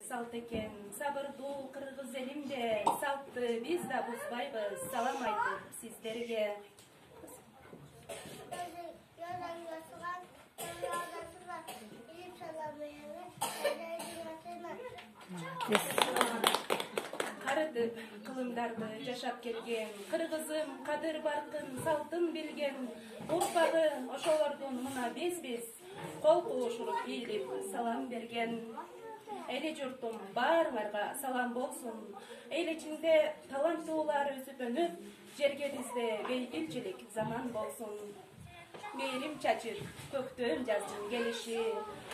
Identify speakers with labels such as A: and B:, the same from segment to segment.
A: салт экен. Сабырдуу кыргыз элимде салтты биз да бузбайбыз. Салам айтып сиздерге. Карытып кылымдарды жашап келген, кыргызым кадыр баркын салтын билген, урпагы ошолордун мына без кол куушуруп ийилип салам берген. Эли журтум баарыңарга салам болсун. Эл ичинде таланттуулар өсүп өнүп, жерге бизде бейбитчилик заман болсун. Мээрим чачыр, көктөм жаздын келиши,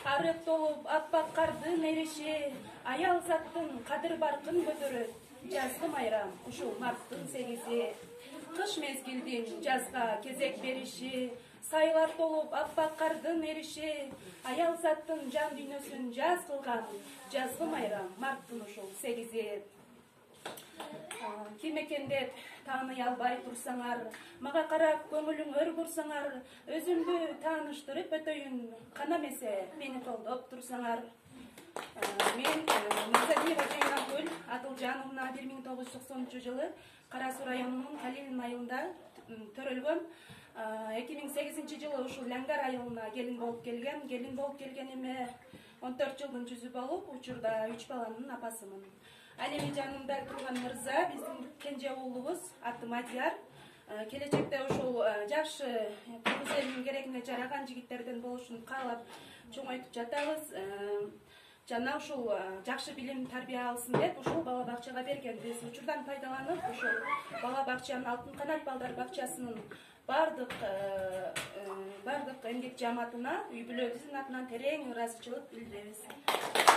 A: арык толуп аппак кардын эриши, аял заттын кадыр баркын көтөрөт, жазгы майрам ушул марттын 8-и. Кыш мезгилдин жазга кезек бериши, сайлар толуп аппак кардын эриши, аял заттын жан дүйнөсүн жаз кылган, жазгы майрам марттын ушул 8-и. Ким экен деп тааный албай турсаңар, мага карап көңүлүңөр бурсаңар, өзүмдү тааныштырып өтөйүн, кана эмесе мени колдоп турсаңар. Мен Мырзалиева Жайнагүл Адылжановна 1993-жылы Кара Суу районунун Калинин айылында төрөлгөм. 2008-жылы ушул Лаңгар айылына келин болуп келген эме 14 жылдын жүзү болуп, учурда 3 баланын апасымын. Ал эми жанымда турган мырза биздин кенже уулубуз, аты Мадияр. Келечекте ушул жакшы кыргыз элинин керегине жараган жигиттерден болушун каалап чоңойтуп жатабыз. Жана ушул жакшы билим тарбия алсын деп ушул бала бакчага бергенбиз. Учурдан пайдаланып ушул бала бакчанын Алтын канат балдар бакчасынын бардык эмгек жамаатына үй бүлөбүздүн атынан терең ыраазычылык билдиребиз.